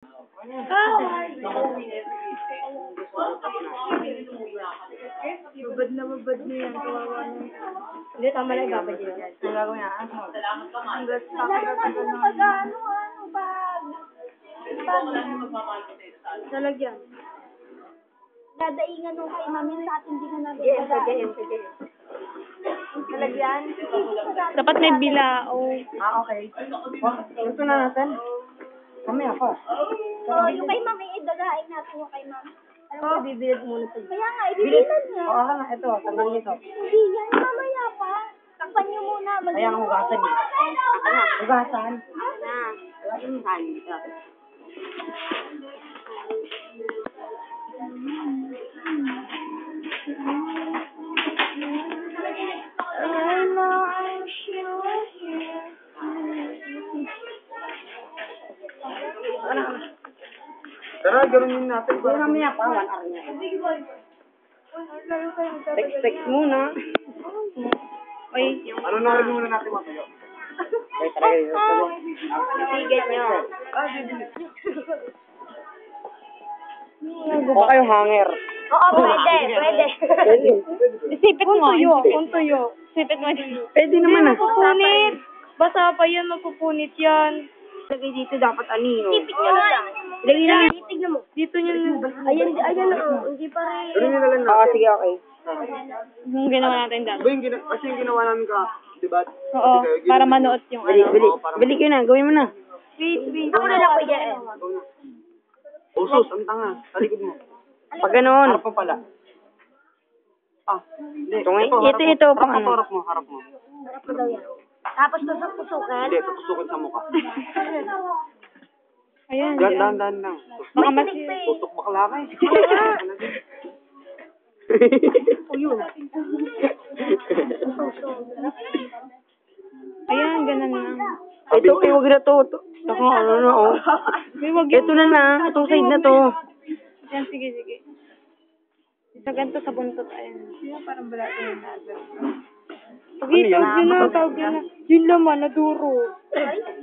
Mabad na yan. Kawawa na. Hindi, tama lang babad yun. Ang gagawin niya. Ang gas pa. Lalagyan. Dadaingan nung kay mami sa atin hindi na Sige. Lalagyan. Dapat may bilao. Okay. Ito na natin. Mamaya pa. So, yung kay mami, idagain natin yung kay mami. Oo, bibilad muna sa Kaya nga, ibibilan nga. Oo, ito. Tanggal nito. Hindi yan, mamaya pa. Takpan niyo muna. Kaya ang hugasan eh. Hugasan. Na. Hugasan mo saan dito. Tara, gawin din natin. Kaya mamaya pa, 1 hour niya. Text muna. Ay, Ano na rin muna natin matuyo? Kaya talaga yun. Sigat niyo. O kayo hanger. Oo, pwede. Sipit mo. Kung tuyo. Sipit mo. Pwede naman ah. Mapupunit. Basa pa yan, mapupunit yan. Lagay dito dapat anino. Sipit niyo lang. Lagay lang. Tignan mo. Dito nyo. Ayan hindi pa rin. Gawin nyo na lang Oo, sige, okay. Yung ginawa natin dati. Kasi yung ginawa namin diba? Oo, para manood yung Bili, ano. bili ko na. Gawin mo na. Wait. Ako na lang kuya. Usos, ang tanga. Sa likod mo. Pag ganoon. Harap mo pala. Hindi. Ito nga, ito, pang ano. Harap mo. Harap mo daw yan. Tapos tusok-tusukan. Hindi, tutusukin sa mukha. Ayan. Dahan lang. Baka mas... Tutok bakla ka eh. Ayan, ganun lang. Ito, huwag na to. Ako, ano, oh. May wag Ito na. Itong side na to. Ayan, sige. Sa ganito sa buntot, ayan. Parang balado yung natin. Okay, tawag yun na. Yun laman, naduro.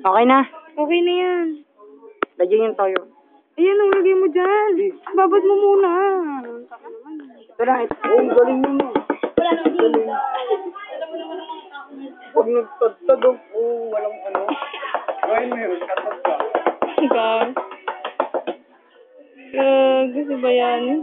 Okay na. Okay na yan. Lagyan yung toyo. Ayan, ang lagay mo dyan. Babad mo muna. Ito lang, ito. Oh, ang galing mo mo. Pag nagtadtad, walang ano. Ngayon meron, katad ka. Gusto ba yan?